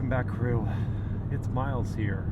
Welcome back, crew. It's Miles here,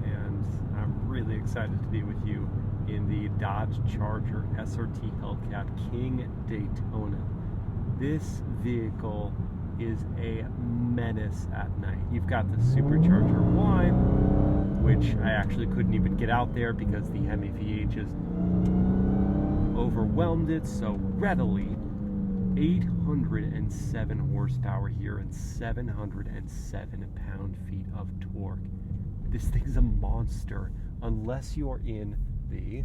and I'm really excited to be with you in the Dodge Charger SRT Hellcat King Daytona. This vehicle is a menace at night. You've got the Supercharger Y, which I actually couldn't even get out there because the HEMI V8 just overwhelmed it so readily. 807 horsepower here and 707 pound-feet of torque. This thing's a monster unless you're in the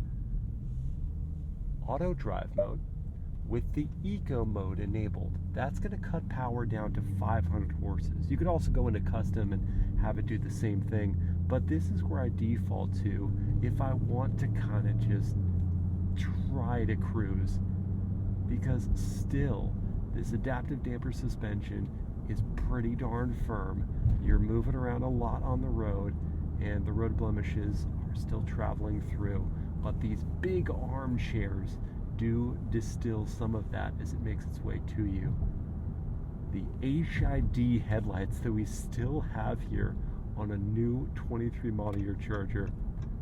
auto drive mode, with the eco mode enabled. That's going to cut power down to 500 horses. You could also go into custom and have it do the same thing, but this is where I default to if I want to kind of just try to cruise, because still this adaptive damper suspension is pretty darn firm. You're moving around a lot on the road, and the road blemishes are still traveling through, but these big armchairs do distill some of that as it makes its way to you. The HID headlights that we still have here on a new 23 model year Charger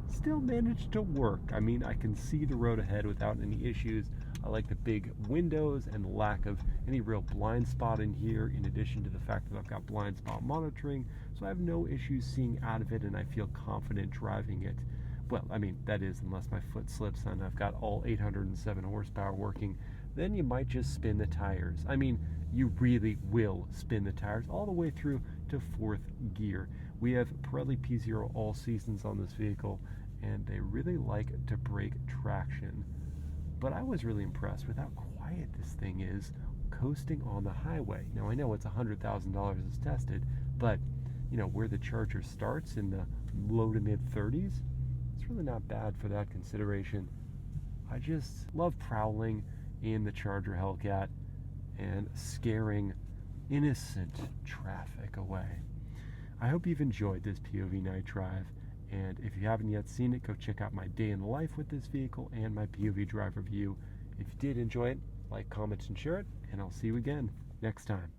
still manage to work. I mean, I can see the road ahead without any issues. I like the big windows and the lack of any real blind spot in here, in addition to the fact that I've got blind spot monitoring, so I have no issues seeing out of it, and I feel confident driving it. Well, I mean, that is, unless my foot slips and I've got all 807 horsepower working, then you might just spin the tires. I mean, you really will spin the tires all the way through to 4th gear. We have Pirelli P0 all seasons on this vehicle, and they really like to break traction. But I was really impressed with how quiet this thing is coasting on the highway. Now, I know it's $100,000 as tested, but you know, where the Charger starts in the low to mid 30s, it's really not bad for that consideration. I just love prowling in the Charger Hellcat and scaring innocent traffic away. I hope you've enjoyed this POV Night Drive, and if you haven't yet seen it, go check out my day in the life with this vehicle and my POV drive review. If you did enjoy it, like, comment, and share it, and I'll see you again next time.